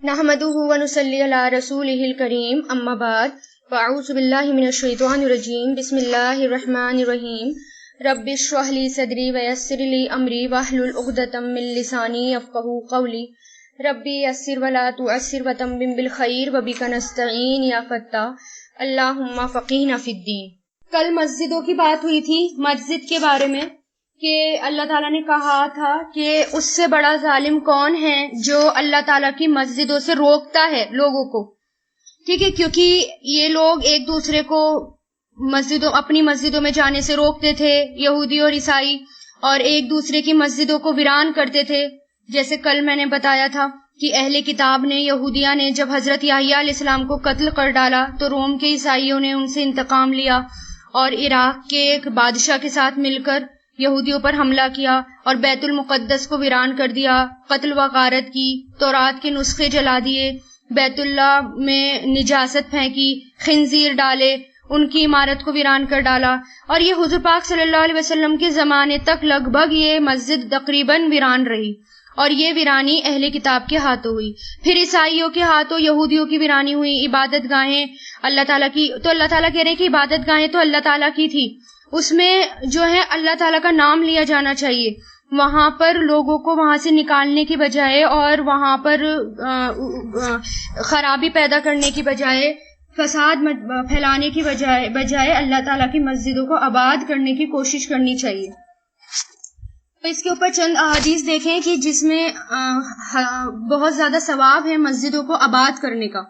نحمده ونصلی علی رسولہ الکریم اما بعد فاعوذ باللہ من الشیطان الرجیم بسم اللہ الرحمن الرحیم رب اشرح لی صدری ویسر لی امری واحلل عقدۃ من لسانی یفقہوا قولی ربی یسر ولا تعسر وتمم بالخیر وبک نستعین یا فتاح اللہم فقہنا فی الدین۔ کل مسجدوں کی بات ہوئی تھی، مسجد کے بارے میں کہ اللہ تعالیٰ نے کہا تھا کہ اس سے بڑا ظالم کون ہے جو اللہ تعالیٰ کی مسجدوں سے روکتا ہے لوگوں کو، ٹھیک ہے، کیونکہ یہ لوگ ایک دوسرے کو اپنی مسجدوں میں جانے سے روکتے تھے، یہودی اور عیسائی، اور ایک دوسرے کی مسجدوں کو ویران کرتے تھے۔ جیسے کل میں نے بتایا تھا کہ اہل کتاب نے، یہودیہ نے جب حضرت یحییٰ علیہ السلام کو قتل کر ڈالا تو روم کے عیسائیوں نے ان سے انتقام لیا اور عراق کے ایک بادشاہ کے ساتھ مل کر یہودیوں پر حملہ کیا اور بیت المقدس کو ویران کر دیا، قتل و غارت کی، تورات کے نسخے جلا دیے، بیت اللہ میں نجاست پھینکی، خنزیر ڈالے، ان کی عمارت کو ویران کر ڈالا، اور یہ حضور پاک صلی اللہ علیہ وسلم کے زمانے تک لگ بھگ یہ مسجد تقریباً ویران رہی، اور یہ ویرانی اہل کتاب کے ہاتھوں ہوئی۔ پھر عیسائیوں کے ہاتھوں یہودیوں کی ویرانی ہوئی، عبادت گاہیں اللہ تعالیٰ کی، تو اللہ تعالیٰ کہہ رہے ہیں کہ عبادت گاہیں تو اللہ تعالیٰ کی تھی، اس میں جو ہے اللہ تعالیٰ کا نام لیا جانا چاہیے، وہاں پر لوگوں کو وہاں سے نکالنے کی بجائے اور وہاں پر خرابی پیدا کرنے کی بجائے، فساد پھیلانے کی بجائے اللہ تعالیٰ کی مسجدوں کو آباد کرنے کی کوشش کرنی چاہیے۔ تو اس کے اوپر چند احادیث دیکھیں کہ جس میں بہت زیادہ ثواب ہے مسجدوں کو آباد کرنے کا،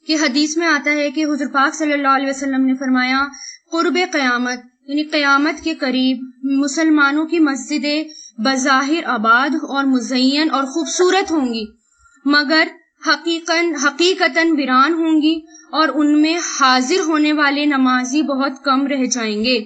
کہ حدیث میں آتا ہے کہ حضور پاک صلی اللہ علیہ وسلم نے فرمایا قرب قیامت، یعنی قیامت کے قریب مسلمانوں کی مسجدیں بظاہر آباد اور مزین اور خوبصورت ہوں گی، مگر حقیقتاً ویران ہوں گی، اور ان میں حاضر ہونے والے نمازی بہت کم رہ جائیں گے۔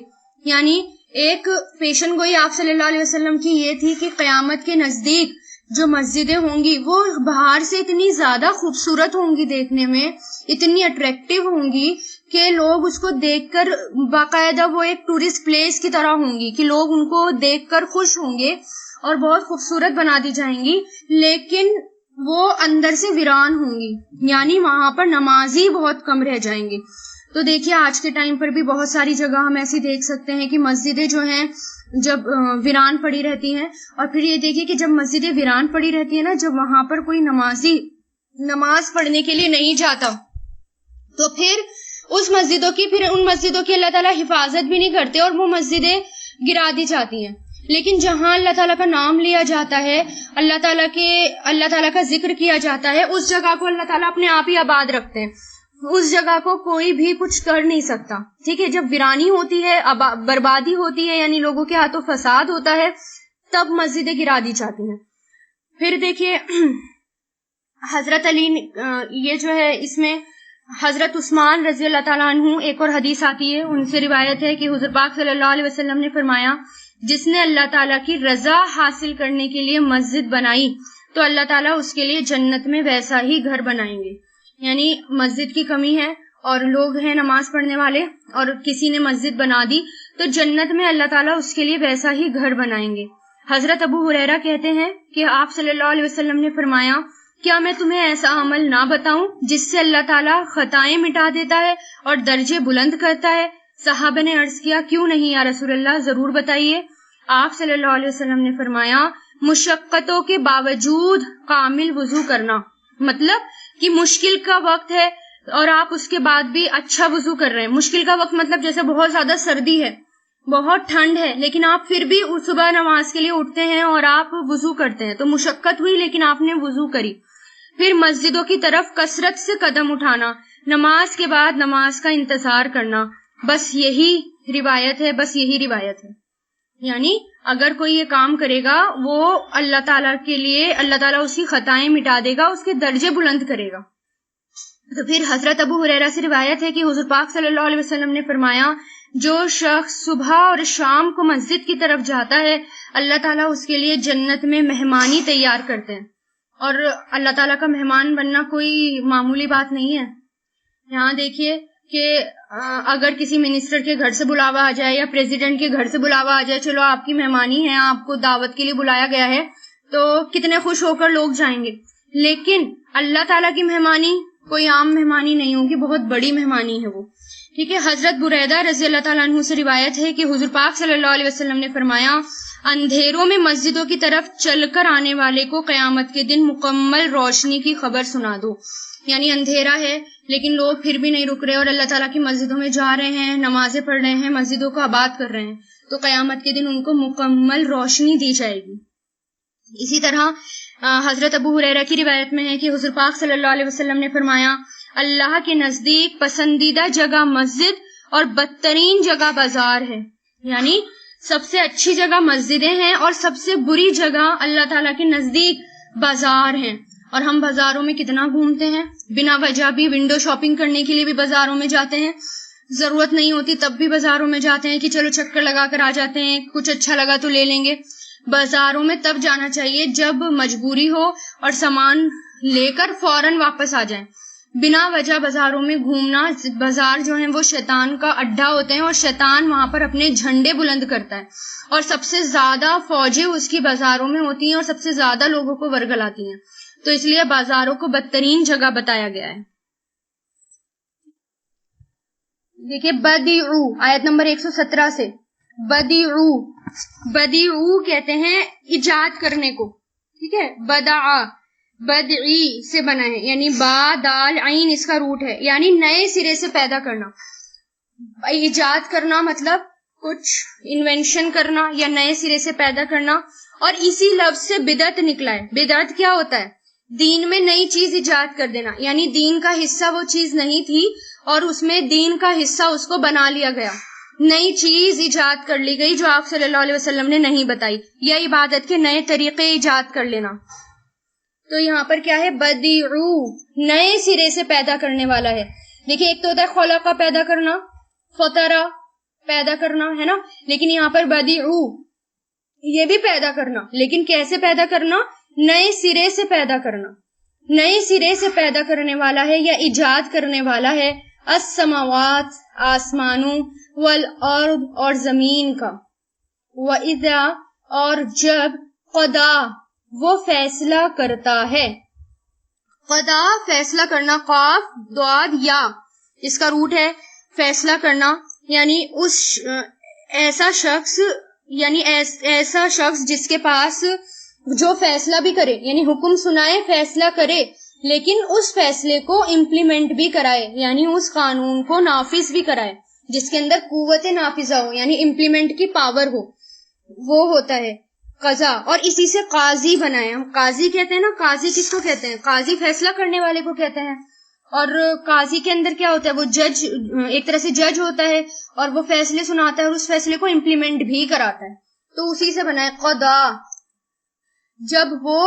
یعنی ایک پیشن گوئی آپ صلی اللہ علیہ وسلم کی یہ تھی کہ قیامت کے نزدیک جو مسجدیں ہوں گی وہ باہر سے اتنی زیادہ خوبصورت ہوں گی، دیکھنے میں اتنی اٹریکٹیو ہوں گی کہ لوگ اس کو دیکھ کر باقاعدہ وہ ایک ٹورسٹ پلیس کی طرح ہوں گی، کہ لوگ ان کو دیکھ کر خوش ہوں گے اور بہت خوبصورت بنا دی جائیں گی، لیکن وہ اندر سے ویران ہوں گی، یعنی وہاں پر نمازی بہت کم رہ جائیں گے۔ تو دیکھیے آج کے ٹائم پر بھی بہت ساری جگہ ہم ایسی دیکھ سکتے ہیں کہ مسجدیں جو ہیں جب ویران پڑی رہتی ہیں، اور پھر یہ دیکھیے کہ جب مسجدیں ویران پڑی رہتی ہیں نا، جب وہاں پر کوئی نمازی نماز پڑھنے کے لیے نہیں جاتا تو پھر ان مسجدوں کی اللہ تعالیٰ حفاظت بھی نہیں کرتے اور وہ مسجدیں گرا دی جاتی ہیں۔ لیکن جہاں اللہ تعالیٰ کا نام لیا جاتا ہے، اللہ تعالیٰ کا ذکر کیا جاتا ہے، اس جگہ کو اللہ تعالیٰ اپنے آپ ہی آباد رکھتے ہیں، اس جگہ کو کوئی بھی کچھ کر نہیں سکتا، ٹھیک ہے۔ جب ویرانی ہوتی ہے، بربادی ہوتی ہے، یعنی لوگوں کے ہاتھوں فساد ہوتا ہے، تب مسجدیں گرا دی جاتی ہیں۔ پھر دیکھیے حضرت علی، یہ جو ہے اس میں حضرت عثمان رضی اللہ تعالیٰ عنہ، ایک اور حدیث آتی ہے، ان سے روایت ہے کہ حضور پاک صلی اللہ علیہ وسلم نے فرمایا جس نے اللہ تعالیٰ کی رضا حاصل کرنے کے لیے مسجد بنائی تو اللہ تعالیٰ اس کے لیے جنت میں ویسا ہی گھر بنائیں گے۔ یعنی مسجد کی کمی ہے اور لوگ ہیں نماز پڑھنے والے اور کسی نے مسجد بنا دی تو جنت میں اللہ تعالیٰ اس کے لیے ویسا ہی گھر بنائیں گے۔ حضرت ابو ہریرہ کہتے ہیں کہ آپ صلی اللہ علیہ وسلم نے فرمایا کیا میں تمہیں ایسا عمل نہ بتاؤں جس سے اللہ تعالیٰ خطائیں مٹا دیتا ہے اور درجے بلند کرتا ہے؟ صحابہ نے عرض کیا کیوں نہیں یا رسول اللہ، ضرور بتائیے۔ آپ صلی اللہ علیہ وسلم نے فرمایا مشقتوں کے باوجود کامل وضو کرنا، مطلب کہ مشکل کا وقت ہے اور آپ اس کے بعد بھی اچھا وضو کر رہے ہیں۔ مشکل کا وقت مطلب جیسے بہت زیادہ سردی ہے، بہت ٹھنڈ ہے، لیکن آپ پھر بھی صبح نماز کے لیے اٹھتے ہیں اور آپ وضو کرتے ہیں، تو مشقت ہوئی لیکن آپ نے وضو کری۔ پھر مسجدوں کی طرف کثرت سے قدم اٹھانا، نماز کے بعد نماز کا انتظار کرنا، بس یہی روایت ہے۔ یعنی اگر کوئی یہ کام کرے گا وہ اللہ تعالیٰ کے لیے، اللہ تعالیٰ اس کی خطائیں مٹا دے گا، اس کے درجے بلند کرے گا۔ تو پھر حضرت ابو ہریرہ سے روایت ہے کہ حضور پاک صلی اللہ علیہ وسلم نے فرمایا جو شخص صبح اور شام کو مسجد کی طرف جاتا ہے اللہ تعالیٰ اس کے لیے جنت میں مہمانی تیار کرتے ہیں، اور اللہ تعالیٰ کا مہمان بننا کوئی معمولی بات نہیں ہے۔ یہاں دیکھیے کہ اگر کسی منسٹر کے گھر سے بلاوا آ جائے یا پریزیڈنٹ کے گھر سے بلاوا آ جائے، چلو آپ کی مہمانی ہے، آپ کو دعوت کے لیے بلایا گیا ہے، تو کتنے خوش ہو کر لوگ جائیں گے، لیکن اللہ تعالیٰ کی مہمانی کوئی عام مہمانی نہیں ہوگی، بہت بڑی مہمانی ہے وہ. ٹھیک ہے. حضرت بریدہ رضی اللہ تعالیٰ عنہ سے روایت ہے کہ حضور پاک صلی اللہ علیہ وسلم نے فرمایا، اندھیروں میں مسجدوں کی طرف چل کر آنے والے کو قیامت کے دن مکمل روشنی کی خبر سنا دو. یعنی اندھیرا ہے لیکن لوگ پھر بھی نہیں رک رہے اور اللہ تعالیٰ کی مسجدوں میں جا رہے ہیں، نمازیں پڑھ رہے ہیں، مسجدوں کو آباد کر رہے ہیں، تو قیامت کے دن ان کو مکمل روشنی دی جائے گی. اسی طرح حضرت ابو ہریرہ کی روایت میں ہے کہ حضور پاک صلی اللہ علیہ وسلم نے فرمایا، اللہ کے نزدیک پسندیدہ جگہ مسجد اور بدترین جگہ بازار ہے. یعنی سب سے اچھی جگہ مسجدیں ہیں اور سب سے بری جگہ اللہ تعالیٰ کے نزدیک بازار ہیں. اور ہم بازاروں میں کتنا گھومتے ہیں، بنا وجہ بھی ونڈو شاپنگ کرنے کے لیے بھی بازاروں میں جاتے ہیں، ضرورت نہیں ہوتی تب بھی بازاروں میں جاتے ہیں کہ چلو چکر لگا کر آ جاتے ہیں، کچھ اچھا لگا تو لے لیں گے. بازاروں میں تب جانا چاہیے جب مجبوری ہو اور سامان لے کر فوراً واپس آ جائیں. بنا وجہ بازاروں میں گھومنا، بازار جو ہیں وہ شیطان کا اڈا ہوتے ہیں اور شیطان وہاں پر اپنے جھنڈے بلند کرتا ہے اور سب سے زیادہ فوجیں اس کی بازاروں میں ہوتی ہیں اور سب سے زیادہ لوگوں کو ورگلاتی ہیں. تو اس لیے بازاروں کو بدترین جگہ بتایا گیا ہے. دیکھیے بدیعو آیت نمبر 117 سے، بدیعو کہتے ہیں ایجاد کرنے کو. ٹھیک ہے. بدعا بدعی سے بنا ہے، یعنی با دال عین اس کا روٹ ہے، یعنی نئے سرے سے پیدا کرنا. ایجاد کرنا مطلب کچھ انوینشن کرنا یا نئے سرے سے پیدا کرنا. اور اسی لفظ سے بدعت نکلا ہے. بدعت کیا ہوتا ہے؟ دین میں نئی چیز ایجاد کر دینا، یعنی دین کا حصہ وہ چیز نہیں تھی اور اس میں دین کا حصہ اس کو بنا لیا گیا، نئی چیز ایجاد کر لی گئی جو آپ صلی اللہ علیہ وسلم نے نہیں بتائی، یا عبادت کے نئے طریقے ایجاد کر لینا. تو یہاں پر کیا ہے؟ بدیعو، نئے سرے سے پیدا کرنے والا ہے. دیکھیں ایک تو ہوتا ہے خلق پیدا کرنا، فطرہ پیدا کرنا، ہے نا، لیکن یہاں پر بدیعو یہ بھی پیدا کرنا، لیکن کیسے پیدا کرنا؟ نئے سرے سے پیدا کرنا. نئے سرے سے پیدا کرنے والا ہے یا ایجاد کرنے والا ہے السماوات آسمانوں، والارض اور زمین کا، وَإِذَا اور جب، قضا وہ فیصلہ کرتا ہے. قضا فیصلہ کرنا، قاف ضاد یا اس کا روٹ ہے فیصلہ کرنا، یعنی اس ایسا شخص جس کے پاس جو فیصلہ بھی کرے، یعنی حکم سنائے، فیصلہ کرے، لیکن اس فیصلے کو امپلیمنٹ بھی کرائے، یعنی اس قانون کو نافذ بھی کرائے، جس کے اندر قوت نافذہ ہو، یعنی امپلیمنٹ کی پاور ہو، وہ ہوتا ہے قضا. اور اسی سے قاضی بنائے. ہم قاضی کہتے ہیں نا، قاضی کس کو کہتے ہیں؟ قاضی فیصلہ کرنے والے کو کہتے ہیں. اور قاضی کے اندر کیا ہوتا ہے؟ وہ جج، ایک طرح سے جج ہوتا ہے اور وہ فیصلے سناتا ہے اور اس فیصلے کو امپلیمنٹ بھی کراتا ہے. تو اسی سے بنا ہے قضا، جب وہ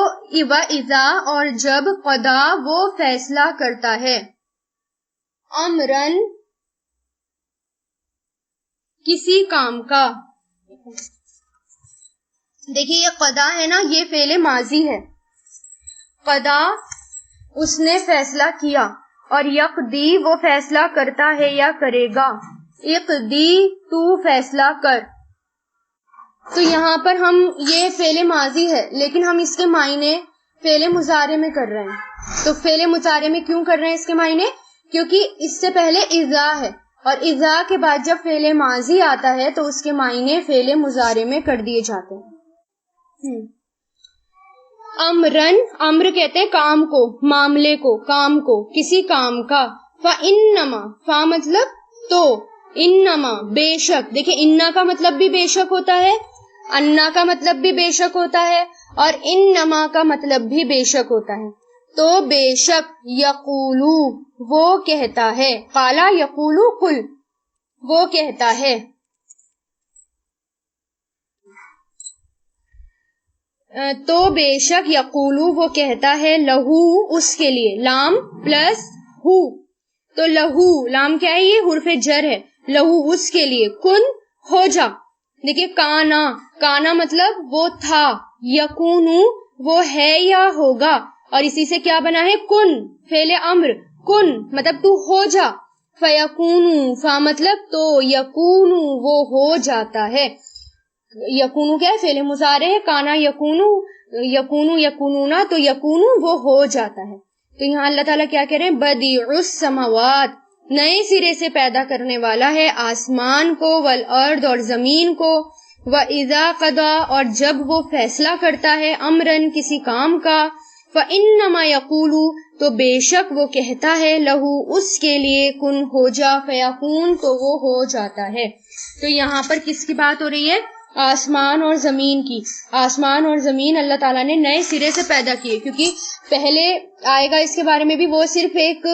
اذا اور جب قضا وہ فیصلہ کرتا ہے، امرن کسی کام کا. دیکھیے یہ قضا ہے نا، یہ فعل ماضی ہے. قضا اس نے فیصلہ کیا، اور یقضی وہ فیصلہ کرتا ہے یا کرے گا. اقضی تو فیصلہ کر. تو یہاں پر ہم یہ فعل ماضی ہے لیکن ہم اس کے معنی فعل مضارع میں کر رہے ہیں. تو فعل مضارع میں کیوں کر رہے ہیں اس کے معنی؟ کیونکہ اس سے پہلے اذا ہے اور اذا کے بعد جب فعل ماضی آتا ہے تو اس کے معنی فعل مضارع میں کر دیے جاتے ہیں. امرن، امر کہتے ہیں کام کو، معاملے کو، کام کو، کسی کام کا. فانما، فا مطلب تو، انما بے شک. دیکھیں انا کا مطلب بھی بے شک ہوتا ہے، انا کا مطلب بھی بے شک ہوتا ہے، اور انما کا مطلب بھی بے شک ہوتا ہے. تو بے شک، یقولو وہ کہتا ہے، قالا یقولو قل وہ کہتا ہے. تو بے شک یقولو وہ کہتا ہے، لہو اس کے لیے، لام پلس ہو، تو لہو لام کیا ہے؟ یہ حرف جر ہے. لہو اس کے لیے، کن ہو جا. دیکھیے کانا، کانا مطلب وہ تھا، یکونو وہ ہے یا ہوگا، اور اسی سے کیا بنا ہے؟ کن، فعل امر، کن مطلب تو ہو جا. فیکونو، فا مطلب تو، یکونو وہ ہو جاتا ہے. یکونو کیا ہے؟ فعل مضارع ہے. کانا یکونو، یکونو یکونونا، تو یکونو وہ ہو جاتا ہے. تو یہاں اللہ تعالیٰ کیا کہہ رہے ہیں؟ بدیع السماوات، نئے سرے سے پیدا کرنے والا ہے آسمان کو، والارض اور زمین کو، وَإِذَا قَضَى اور جب وہ فیصلہ کرتا ہے، امرن کسی کام کا، فَإِنَّمَا يَقُولُ تو بے شک وہ کہتا ہے، لہو اس کے لیے، کن ہو جا، فیکون تو وہ ہو جاتا ہے۔ تو یہاں پر کس کی بات ہو رہی ہے؟ آسمان اور زمین کی۔ آسمان اور زمین اللہ تعالیٰ نے نئے سرے سے پیدا کیے، کیونکہ پہلے آئے گا اس کے بارے میں بھی، وہ صرف ایک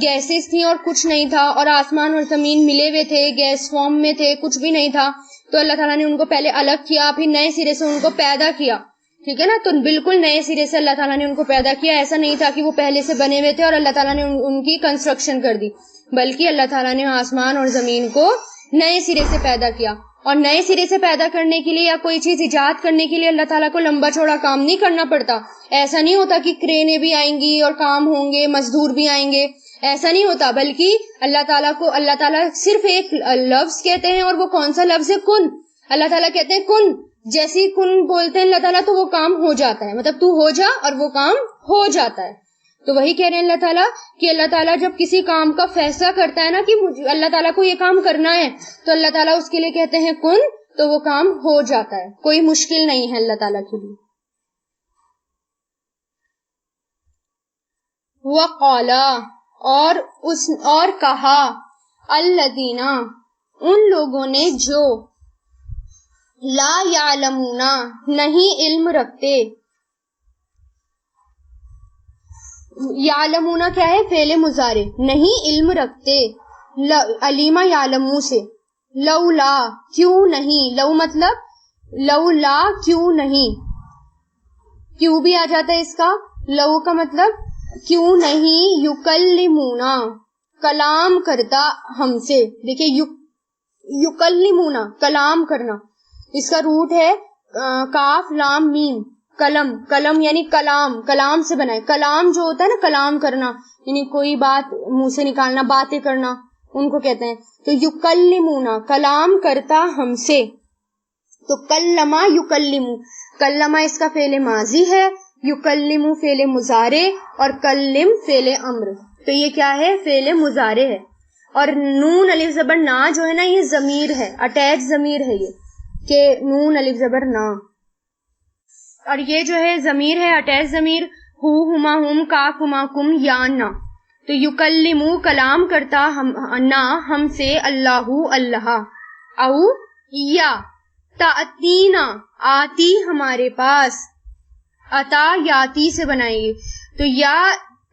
گیسز تھیں اور کچھ نہیں تھا، اور آسمان اور زمین ملے ہوئے تھے، گیس فارم میں تھے، کچھ بھی نہیں تھا۔ تو اللہ تعالیٰ نے ان کو پہلے الگ کیا، پھر نئے سرے سے ان کو پیدا کیا، ٹھیک ہے نا؟ تو بالکل نئے سرے سے اللہ تعالیٰ نے ان کو پیدا کیا، ایسا نہیں تھا کہ وہ پہلے سے بنے ہوئے تھے اور اللہ تعالیٰ نے ان کی کنسٹرکشن کر دی، بلکہ اللہ تعالیٰ نے آسمان اور زمین کو نئے سرے سے پیدا کیا۔ اور نئے سرے سے پیدا کرنے کے لیے یا کوئی چیز ایجاد کرنے کے لیے اللہ تعالیٰ کو لمبا چوڑا کام نہیں کرنا پڑتا۔ ایسا نہیں ہوتا کہ کرینے بھی آئیں گی اور کام ہوں گے، مزدور بھی آئیں گے، ایسا نہیں ہوتا، بلکہ اللہ تعالیٰ صرف ایک لفظ کہتے ہیں، اور وہ کون سا لفظ ہے؟ کن۔ اللہ تعالیٰ کہتے ہیں کن، جیسی کن بولتے ہیں اللہ تعالیٰ تو وہ کام ہو جاتا ہے، مطلب تو ہو جا اور وہ کام ہو جاتا ہے۔ تو وہی کہہ رہے ہیں اللہ تعالیٰ کہ اللہ تعالیٰ جب کسی کام کا فیصلہ کرتا ہے نا کہ اللہ تعالیٰ کو یہ کام کرنا ہے، تو اللہ تعالیٰ اس کے لیے کہتے ہیں کن، تو وہ کام ہو جاتا ہے، کوئی مشکل نہیں ہے اللہ تعالیٰ کے لیے۔ وَقَالَ اور کہا، الَّذِينَ ان لوگوں نے جو، لا یعلمون نہیں علم رکھتے، یعلمون کیا ہے؟ فعل مضارع، نہیں علم رکھتے، علیما یعلمو سے، لولا کیوں نہیں، لو مطلب لولا کیوں نہیں، کیوں بھی آ جاتا ہے اس کا، لو کا مطلب کیوں نہیں، یکلمونا کلام کرتا ہم سے، دیکھیں یکلمونا کلام کرنا، اس کا روٹ ہے کاف لام میم، کلم، کلم یعنی کلام سے بنا ہے۔ کلام جو ہوتا ہے نا، کلام کرنا یعنی کوئی بات منہ سے نکالنا، باتیں کرنا، ان کو کہتے ہیں۔ تو یکلمونا کلام کرتا ہم سے، تو کلما یکلمو، کلما اس کا فعل ماضی ہے، یکلمو فعل مضارع، اور کلم فعل امر، تو یہ کیا ہے؟ فعل مضارع ہے۔ اور نون الف زبر نا جو ہے نا، یہ ضمیر ہے، اٹیچ ضمیر ہے یہ، کہ نون الف زبر نا، اور یہ جو ہے ضمیر ہے اٹیچ ضمیر، ہو ہما ہم، کاف ہما کم، یا نا۔ تو یکلمو کلام کرتا نا ہم سے، اللہ اللہ، او یا تأتینا آتی ہمارے پاس، عطا یاتی سے بنائیے، تو یا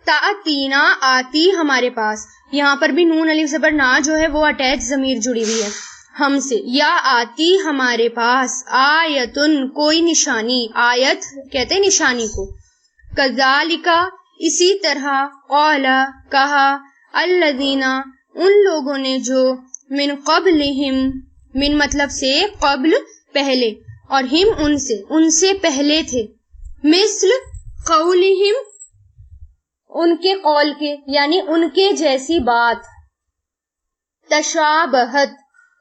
تأتینا آتی ہمارے پاس، یہاں پر بھی نون الف زبر نا جو ہے وہ اٹیچ ضمیر جڑی ہوئی ہے ہم سے، یا آتی ہمارے پاس، آیتن کوئی نشانی، آیت کہتے ہیں نشانی کو، کذالک اسی طرح، قال کہا، الذین ان لوگوں نے جو، من قبلہم من مطلب سے قبل پہلے، اور ہم ان سے پہلے تھے، مثل قولہم ان کے قول کے، یعنی ان کے جیسی بات،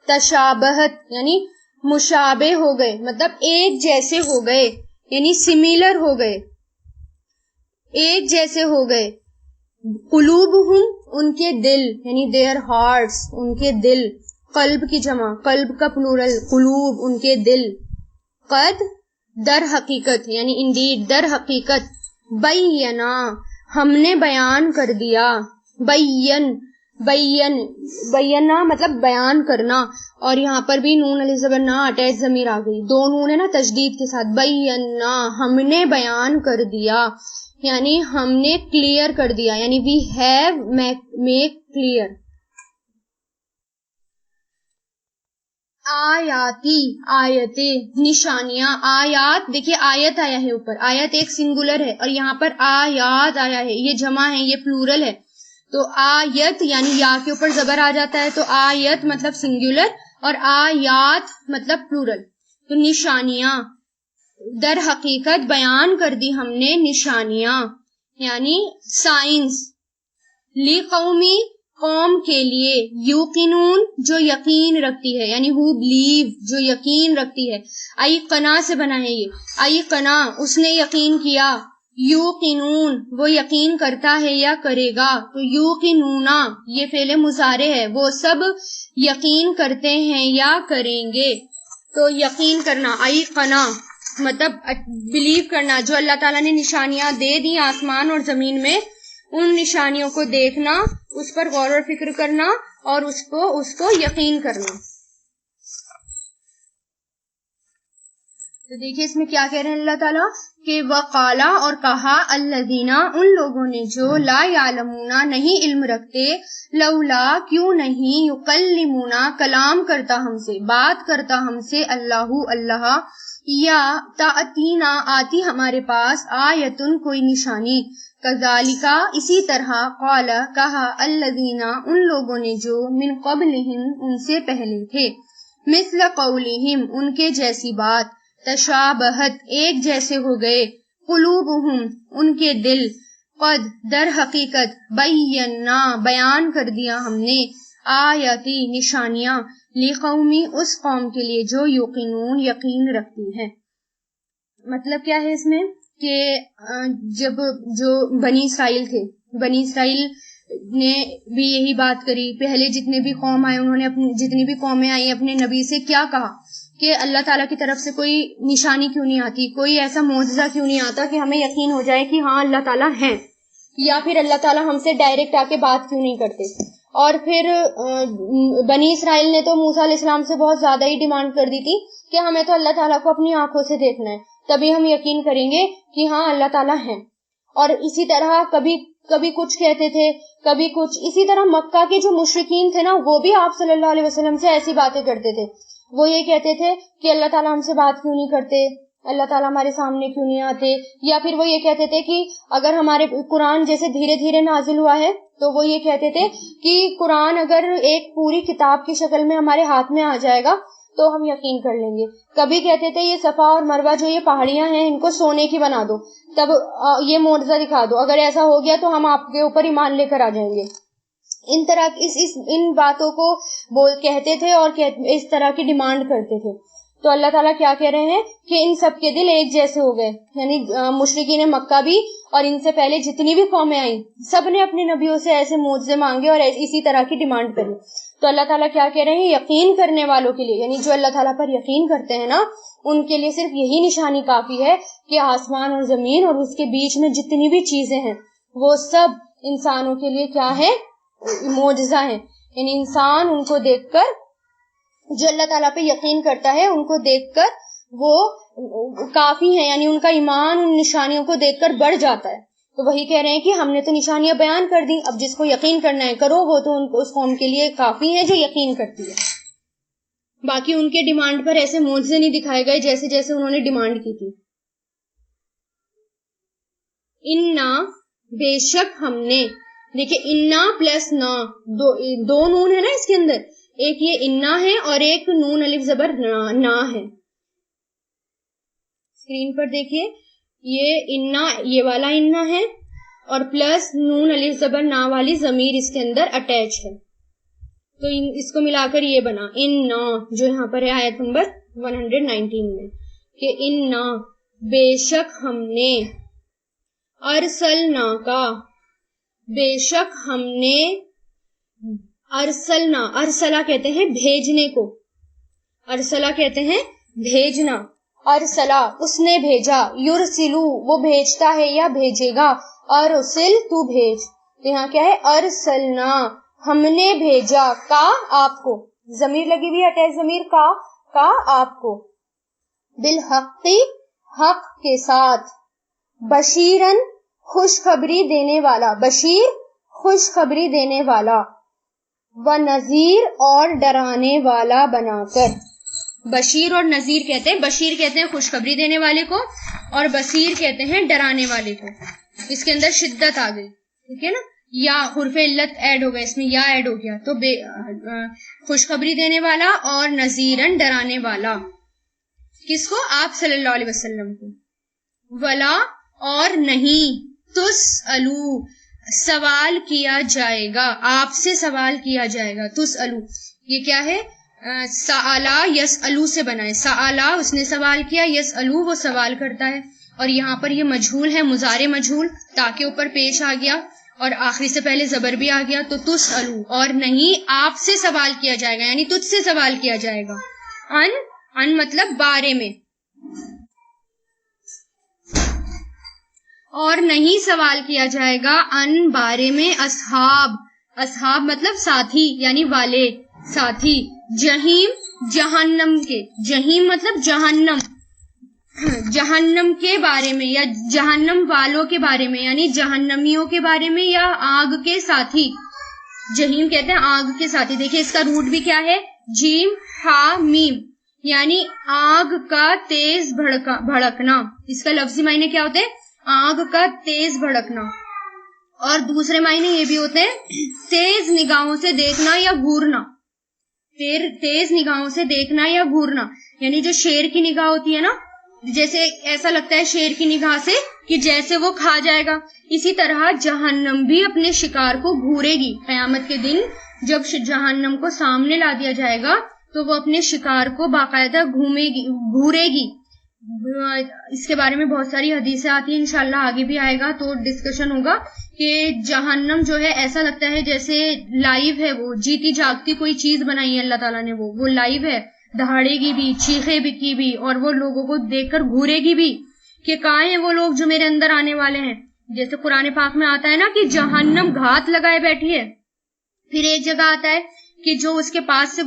تشابہت یعنی مشابہ ہو گئے، مطلب ایک جیسے ہو گئے، یعنی سملر ہو گئے، ایک جیسے ہو گئے، قلوبہم ان کے دل، یعنی their hearts ان کے دل، قلب کی جمع، قلب کا پلورل، قلوب ان کے دل، قد در حقیقت یعنی indeed در حقیقت، بینا ہم نے بیان کر دیا، بینا مطلب بیان کرنا، اور یہاں پر بھی نون الف زبر نا اٹیچ ضمیر آ گئی، دو نون ہے نا تشدید کے ساتھ، بینا ہم نے بیان کر دیا، یعنی ہم نے کلیئر کر دیا، یعنی وی ہیو میک کلیئر۔ آیاتی آیتیں، نشانیاں، آیات دیکھیے آیت آیا ہے اوپر، آیت ایک سنگولر ہے، اور یہاں پر آیات آیا ہے، یہ جمع ہے، یہ پلورل ہے، تو آیت یعنی یا کے اوپر زبر آ جاتا ہے، تو آیت مطلب سنگولر اور آیات مطلب پلورل، تو نشانیاں، در حقیقت بیان کر دی ہم نے نشانیاں، یعنی سائنس، لی قومی قوم کے لیے، یوقنون جو یقین رکھتی ہے، یعنی who believe جو یقین رکھتی ہے، ایقنا سے بنا ہے یہ، ایقنا اس نے یقین کیا، یوقنون وہ یقین کرتا ہے یا کرے گا، تو یوقنونا یہ فعل مضارع ہے، وہ سب یقین کرتے ہیں یا کریں گے. تو یقین کرنا ایقنا مطلب بلیو کرنا، جو اللہ تعالیٰ نے نشانیاں دے دی آسمان اور زمین میں، ان نشانیوں کو دیکھنا، اس پر غور و فکر کرنا اور اس کو یقین کرنا. تو دیکھیے اس میں کیا کہہ رہے ہیں اللہ تعالیٰ کہ وقالا اور کہا الذین ان لوگوں نے جو لا یعلمون نہیں علم رکھتے، لولا کیوں نہیں، یکلمونا کلام کرتا ہم سے، بات کرتا ہم سے، اللہ یا تأتینا آتی ہمارے پاس، آیتن کوئی نشانی، کذالکا اسی طرح، قال کہا الذین ان لوگوں نے جو من قبلہم ان سے پہلے تھے، مثل قولہم ان کے جیسی بات، تشابہت ایک جیسے ہو گئے، قلوبہم ان کے دل، قد در حقیقت بینا بیان کر دیا ہم نے، آیاتی نشانیاں، لقومی اس قوم کے لیے جو یقینون یقین رکھتی ہے. مطلب کیا ہے اس میں کہ جب جو بنی اسرائیل تھے، بنی اسرائیل نے بھی یہی بات کری، پہلے جتنے بھی قوم آئے انہوں نے جتنی بھی قومیں آئی اپنے نبی سے کیا کہا کہ اللہ تعالیٰ کی طرف سے کوئی نشانی کیوں نہیں آتی، کوئی ایسا معجزہ کیوں نہیں آتا کہ ہمیں یقین ہو جائے کہ ہاں اللہ تعالیٰ ہیں، یا پھر اللہ تعالیٰ ہم سے ڈائریکٹ آ کے بات کیوں نہیں کرتے. اور پھر بنی اسرائیل نے تو موسیٰ علیہ السلام سے بہت زیادہ ہی ڈیمانڈ کر دی تھی کہ ہمیں تو اللہ تعالیٰ کو اپنی آنکھوں سے دیکھنا ہے، تبھی ہم یقین کریں گے کہ ہاں اللہ تعالیٰ ہیں. اور اسی طرح کبھی کچھ کہتے تھے، کبھی کچھ. اسی طرح مکہ کے جو مشرکین تھے نا، وہ بھی آپ صلی اللہ علیہ وسلم سے ایسی باتیں کرتے تھے. وہ یہ کہتے تھے کہ اللہ تعالیٰ ہم سے بات کیوں نہیں کرتے، اللہ تعالیٰ ہمارے سامنے کیوں نہیں آتے. یا پھر وہ یہ کہتے تھے کہ اگر ہمارے قرآن جیسے دھیرے دھیرے نازل ہوا ہے، تو وہ یہ کہتے تھے کہ قرآن اگر ایک پوری کتاب کی شکل میں ہمارے ہاتھ میں آ جائے گا تو ہم یقین کر لیں گے. کبھی کہتے تھے یہ صفا اور مروہ جو یہ پہاڑیاں ہیں ان کو سونے کی بنا دو، تب یہ معجزہ دکھا دو، اگر ایسا ہو گیا تو ہم آپ کے اوپر ایمان لے کر آ جائیں گے. ان باتوں کو کہتے تھے اور اس طرح کی ڈیمانڈ کرتے تھے. تو اللہ تعالیٰ کیا کہہ رہے ہیں کہ ان سب کے دل ایک جیسے ہو گئے، یعنی مشرکین مکہ بھی اور ان سے پہلے جتنی بھی قومیں آئیں، سب نے اپنے نبیوں سے ایسے معجزے مانگے اور اسی طرح کی ڈیمانڈ کری. تو اللہ تعالیٰ کیا کہہ رہے ہیں، یقین کرنے والوں کے لیے، یعنی جو اللہ تعالیٰ پر یقین کرتے ہیں نا، ان کے لیے صرف یہی نشانی کافی ہے کہ آسمان اور زمین اور اس کے بیچ میں جتنی بھی چیزیں ہیں وہ سب انسانوں کے لیے کیا ہے، معجزہ ہیں. یعنی انسان ان کو دیکھ کر، جو اللہ تعالیٰ پہ یقین کرتا ہے ان کو دیکھ کر وہ کافی ہیں، یعنی ان کا ایمان ان نشانیوں کو دیکھ کر بڑھ جاتا ہے. تو وہی کہہ رہے ہیں کہ ہم نے تو نشانیاں بیان کر دی، اب جس کو یقین کرنا ہے کرو، وہ تو اس قوم کے لیے کافی ہے جو یقین کرتی ہے. باقی ان کے ڈیمانڈ پر ایسے معجزے نہیں دکھائے گئے جیسے جیسے انہوں نے ڈیمانڈ کی تھی. انا بے شک ہم نے، دیکھیں انا پلس نا، دو نون ہے نا اس کے اندر، ایک یہ انا ہے اور ایک نون الف زبر نا ہے. اسکرین پر دیکھیے یہ انا، یہ والا انا ہے اور پلس نون الف زبر نا والی ضمیر اس کے اندر اٹیچ ہے. تو اس کو ملا کر یہ بنا انا، جو یہاں پر ہے آیت نمبر 119 میں، کہ انا بے شک ہم نے، ارسلنا کا بے شک ہم نے، ارسلنا، ارسلا کہتے ہیں بھیجنے کو، ارسلا کہتے ہیں بھیجنا، ارسلا اس نے بھیجا، یرسلو وہ بھیجتا ہے یا بھیجے گا، ارسل تو بھیج. تو یہاں کیا ہے، ارسلنا ہم نے بھیجا، کا آپ کو، ضمیر لگی ہوئی اٹیچ ضمیر کا آپ کو، بالحق حق کے ساتھ، بشیرن خوشخبری دینے والا، بشیر خوشخبری دینے والا، ونذیر اور ڈرانے والا بنا کر. بشیر اور نذیر کہتے ہیں، بشیر کہتے ہیں خوشخبری دینے والے کو اور بصیر کہتے ہیں ڈرانے والے کو. اس کے اندر شدت آ گئی، ٹھیک ہے نا، یا حرف علت ایڈ ہو گیا، اس میں یا ایڈ ہو گیا، تو خوشخبری دینے والا اور نذیرن ڈرانے والا. کس کو؟ آپ صلی اللہ علیہ وسلم کو. ولا اور نہیں، تسألو سوال کیا جائے گا، آپ سے سوال کیا جائے گا. تسألو یہ کیا ہے، سآلا یسألو سے بنا ہے، سآلا اس نے سوال کیا، یسألو وہ سوال کرتا ہے. اور یہاں پر یہ مجہول ہے، مضارع مجہول، تاکہ اوپر پیش آ گیا اور آخری سے پہلے زبر بھی آ گیا، تو تسألو، اور نہیں آپ سے سوال کیا جائے گا، یعنی تجھ سے سوال کیا جائے گا. ان مطلب بارے میں، اور نہیں سوال کیا جائے گا ان بارے میں اصحاب مطلب ساتھی، یعنی والے ساتھی، جہیم جہنم کے، جہیم مطلب جہنم کے بارے میں، یا جہنم والوں کے بارے میں، یعنی جہنمیوں کے بارے میں، یا آگ کے ساتھی. جہیم کہتے ہیں آگ کے ساتھی. دیکھیں اس کا روٹ بھی کیا ہے، جیم ہا میم، یعنی آگ کا تیز بھڑکنا. اس کا لفظی معنی کیا ہوتے ہیں، آگ کا تیز بھڑکنا. اور دوسرے معنی یہ بھی ہوتے ہیں تیز نگاہوں سے دیکھنا یا گھورنا. تیز نگاہوں سے دیکھنا یا گھورنا، یعنی جو شیر کی نگاہ ہوتی ہے نا، جیسے ایسا لگتا ہے شیر کی نگاہ سے کہ جیسے وہ کھا جائے گا، اسی طرح جہنم بھی اپنے شکار کو گھورے گی. قیامت کے دن جب جہنم کو سامنے لا دیا جائے گا تو وہ اپنے شکار کو باقاعدہ گھورے گی. اس کے بارے میں بہت ساری حدیثیں آتی ہیں، انشاءاللہ آگے بھی آئے گا تو ڈسکشن ہوگا کہ جہنم جو ہے ایسا لگتا ہے جیسے لائیو ہے، وہ جیتی جاگتی کوئی چیز بنائی ہے اللہ تعالیٰ نے، وہ لائیو ہے، دہاڑے گی بھی، چیخے کی بھی، اور وہ لوگوں کو دیکھ کر گھورے گی بھی کہ کہاں ہیں وہ لوگ جو میرے اندر آنے والے ہیں. جیسے قرآن پاک میں آتا ہے نا کہ جہنم گھات لگائے بیٹھی ہے. پھر ایک جگہ آتا ہے کہ جو اس کے پاس سے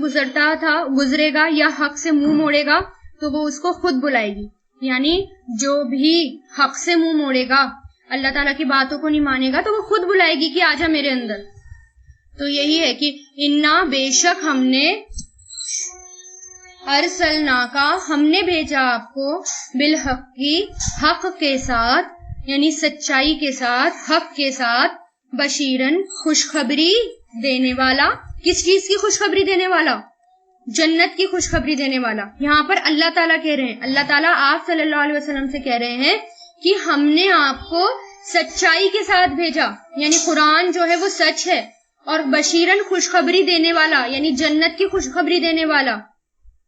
گزرے گا یا حق سے منہ موڑے گا تو وہ اس کو خود بلائے گی. یعنی جو بھی حق سے منہ موڑے گا، اللہ تعالیٰ کی باتوں کو نہیں مانے گا، تو وہ خود بلائے گی کہ آجا میرے اندر. تو یہی ہے کہ انا بے شک ہم نے ارسلناکا ہم نے بھیجا آپ کو بالحق کی حق کے ساتھ، یعنی سچائی کے ساتھ، حق کے ساتھ، بشیرن خوشخبری دینے والا. کس چیز کی خوشخبری دینے والا؟ جنت کی خوشخبری دینے والا. یہاں پر اللہ تعالیٰ کہہ رہے ہیں، اللہ تعالیٰ آپ صلی اللہ علیہ وسلم سے کہہ رہے ہیں کہ ہم نے آپ کو سچائی کے ساتھ بھیجا، یعنی قرآن جو ہے وہ سچ ہے، اور بشیرن خوشخبری دینے والا، یعنی جنت کی خوشخبری دینے والا،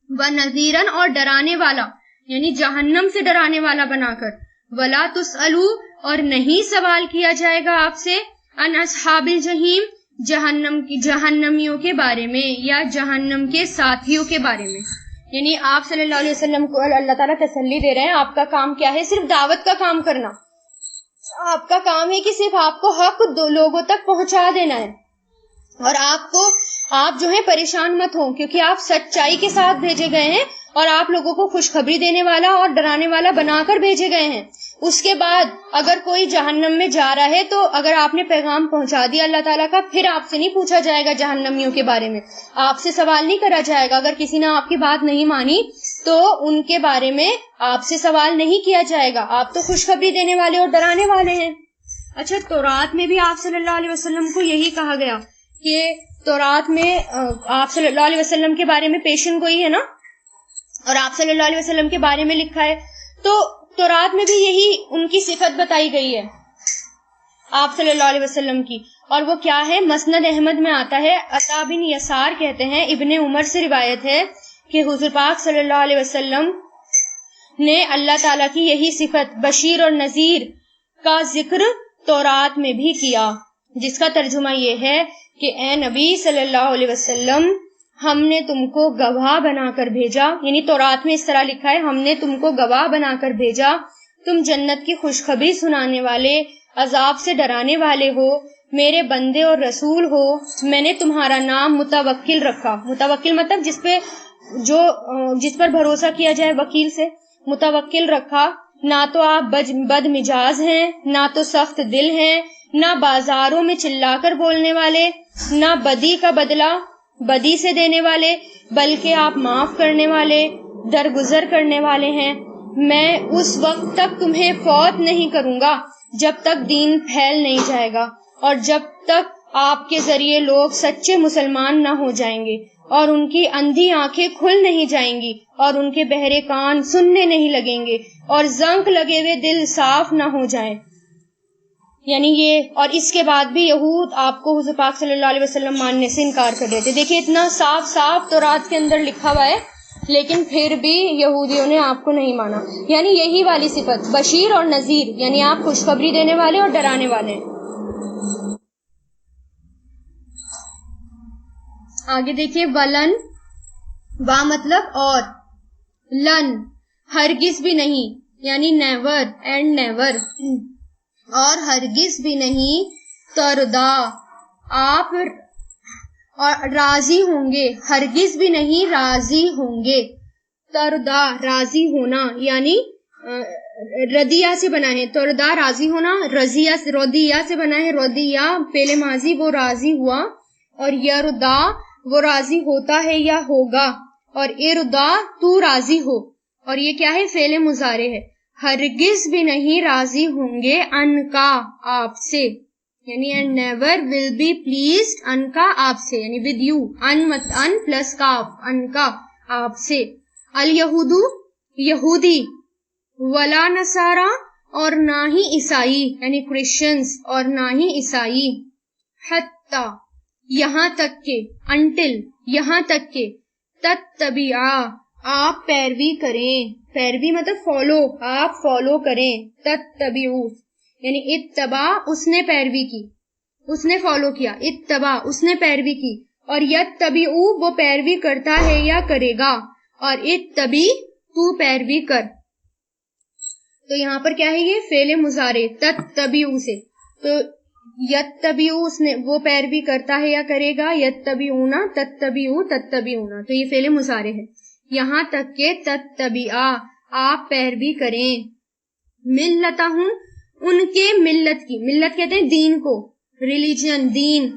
وَنَذِيرًا اور ڈرانے والا، یعنی جہنم سے ڈرانے والا بنا کر. وَلَا تُسْأَلُوا اور نہیں سوال کیا جائے گا آپ سے عن اصحاب الجحیم جہنمیوں کے بارے میں یا جہنم کے ساتھیوں کے بارے میں. یعنی آپ صلی اللہ علیہ وسلم کو اللہ تعالیٰ تسلی دے رہے ہیں، آپ کا کام کیا ہے، صرف دعوت کا کام کرنا. آپ کا کام ہے کہ صرف آپ کو حق لوگوں تک پہنچا دینا ہے، اور آپ جو ہے پریشان مت ہوں، کیونکہ آپ سچائی کے ساتھ بھیجے گئے ہیں اور آپ لوگوں کو خوشخبری دینے والا اور ڈرانے والا بنا کر بھیجے گئے ہیں. اس کے بعد اگر کوئی جہنم میں جا رہا ہے تو اگر آپ نے پیغام پہنچا دیا اللہ تعالیٰ کا، پھر آپ سے نہیں پوچھا جائے گا جہنمیوں کے بارے میں، آپ سے سوال نہیں کرا جائے گا. اگر کسی نے آپ کی بات نہیں مانی تو ان کے بارے میں آپ سے سوال نہیں کیا جائے گا، آپ تو خوشخبری دینے والے اور ڈرانے والے ہیں. اچھا، تورات میں بھی آپ صلی اللہ علیہ وسلم کو یہی کہا گیا کہ تورات میں آپ صلی اللہ علیہ وسلم کے بارے میں پیشن گوئی ہے نا، اور آپ صلی اللہ علیہ وسلم کے بارے میں لکھا ہے، تو تورات میں بھی یہی ان کی صفت بتائی گئی ہے آپ صلی اللہ علیہ وسلم کی. اور وہ کیا ہے، مسند احمد میں آتا ہے، عطا بن یسار کہتے ہیں، ابن عمر سے روایت ہے کہ حضور پاک صلی اللہ علیہ وسلم نے اللہ تعالیٰ کی یہی صفت بشیر اور نذیر کا ذکر تورات میں بھی کیا، جس کا ترجمہ یہ ہے کہ اے نبی صلی اللہ علیہ وسلم، ہم نے تم کو گواہ بنا کر بھیجا. یعنی تورات میں اس طرح لکھا ہے، ہم نے تم کو گواہ بنا کر بھیجا، تم جنت کی خوشخبری سنانے والے، عذاب سے ڈرانے والے ہو، میرے بندے اور رسول ہو. میں نے تمہارا نام متوکل رکھا. متوکل مطلب جس پر بھروسہ کیا جائے، وکیل سے متوکل رکھا. نہ تو آپ بد مزاج ہیں، نہ تو سخت دل ہیں، نہ بازاروں میں چلا کر بولنے والے، نہ بدی کا بدلہ بدی سے دینے والے، بلکہ آپ معاف کرنے والے، درگزر کرنے والے ہیں. میں اس وقت تک تمہیں فوت نہیں کروں گا جب تک دین پھیل نہیں جائے گا، اور جب تک آپ کے ذریعے لوگ سچے مسلمان نہ ہو جائیں گے، اور ان کی اندھی آنکھیں کھل نہیں جائیں گی، اور ان کے بہرے کان سننے نہیں لگیں گے، اور زنک لگے ہوئے دل صاف نہ ہو جائیں. یعنی یہ، اور اس کے بعد بھی یہود آپ کو حضور پاک صلی اللہ علیہ وسلم ماننے سے انکار کر رہے تھے. دیکھیے اتنا صاف تورات کے اندر لکھا ہوا ہے، لیکن پھر بھی یہودیوں نے آپ کو نہیں مانا. یعنی یہی والی صفت بشیر اور نذیر، یعنی آپ خوشخبری دینے والے اور ڈرانے والے. آگے دیکھیے ولن، با مطلب اور، لن ہرگز بھی نہیں یعنی نیور اینڈ نیور، اور ہرگز بھی نہیں، تردا آپ اور راضی ہوں گے، ہرگز بھی نہیں راضی ہوں گے. تردا راضی ہونا یعنی ردیہ سے بنا ہے، تردا راضی ہونا، رضیہ رودیہ سے بنا ہے، رودیہ پہلے ماضی وہ راضی ہوا، اور یردا وہ راضی ہوتا ہے یا ہوگا، اور اردا تو راضی ہو، اور یہ کیا ہے فعل مضارع ہے. ہرگز بھی نہیں راضی ہوں گے ان کا آپ سے، یعنی and never will be pleased ان کا آپ سے، یعنی with you، ان پلس کاف، ان کا آپ سے. الیہود یہودی، ولا نصارا اور نہ ہی عیسائی یعنی کرسچنز، اور نہ ہی عیسائی. حتی یہاں تک کہ، انٹل یہاں تک کہ، تتبعا آپ پیروی کریں، پیروی مطلب فالو، آپ فالو کریں. تتبعو یعنی اتبع اس نے پیروی کی، اس نے فالو کیا، اتبع اس نے پیروی کی، اور یتبعو وہ پیروی کرتا ہے یا کرے گا، اور اتبع تو پیروی کر. تو یہاں پر کیا ہے یہ فعل مضارع تتبعو سے، تو یتبعو اس نے وہ پیروی کرتا ہے یا کرے گا، یتبعونا تتبعو تتبعونا، تو یہ فعل مضارع ہے. یہاں تک کہ تتبعا آپ پیروی کریں، ملتہم ان کے ملت کی، ملت کہتے ہیں دین کو، ریلیجن دین،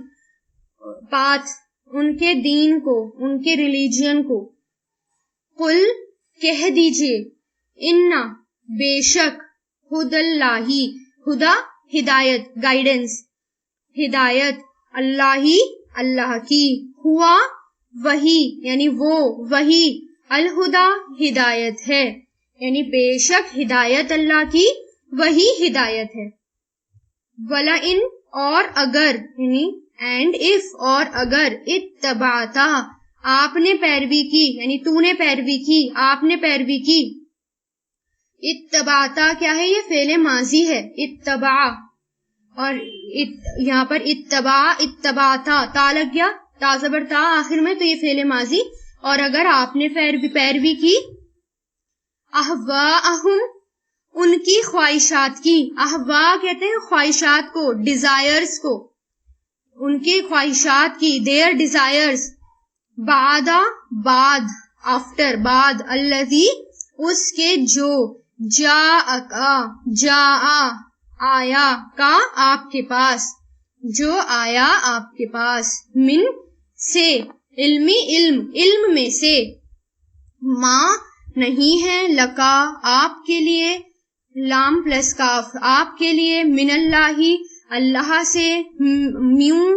پاتھ ان کے دین کو، ان کے ریلیجن کو. قل کہہ دیجئے، انا بے شک، ہدی اللہ ہدا ہدایت گائیڈنس، ہدایت اللہ اللہ کی، ہوا وہی یعنی وہ، وہی الہدا ہدایت ہے، یعنی بے شک ہدایت اللہ کی وہی ہدایت ہے. وَلَئِن اور اگر، یعنی اینڈ اف اور اگر، اتبعتا آپ نے پیروی کی، یعنی تو نے پیروی کی، آپ نے پیروی کی. اتبعتا کیا ہے یہ فعل ماضی ہے، اتبع، اور یہاں پر اتبع اتبعتا تا لگ گیا، تا زبر تا آخر میں، تو یہ فعل ماضی. اور اگر آپ نے پیروی کی، اہواءہم ان کی خواہشات کی، اہواء کہتے ہیں خواہشات کو، ڈیزائرز کو، ان کی خواہشات کی، دیئر ڈیزائرز. بعد آفٹر، بعد الذی اس کے جو، جاء آیا، کا آپ کے پاس، جو آیا آپ کے پاس، من سے، علم میں سے، ماں نہیں ہے، لکا آپ کے لیے، لام پلس کاف آپ کے لیے، من اللہ اللہ سے، میوں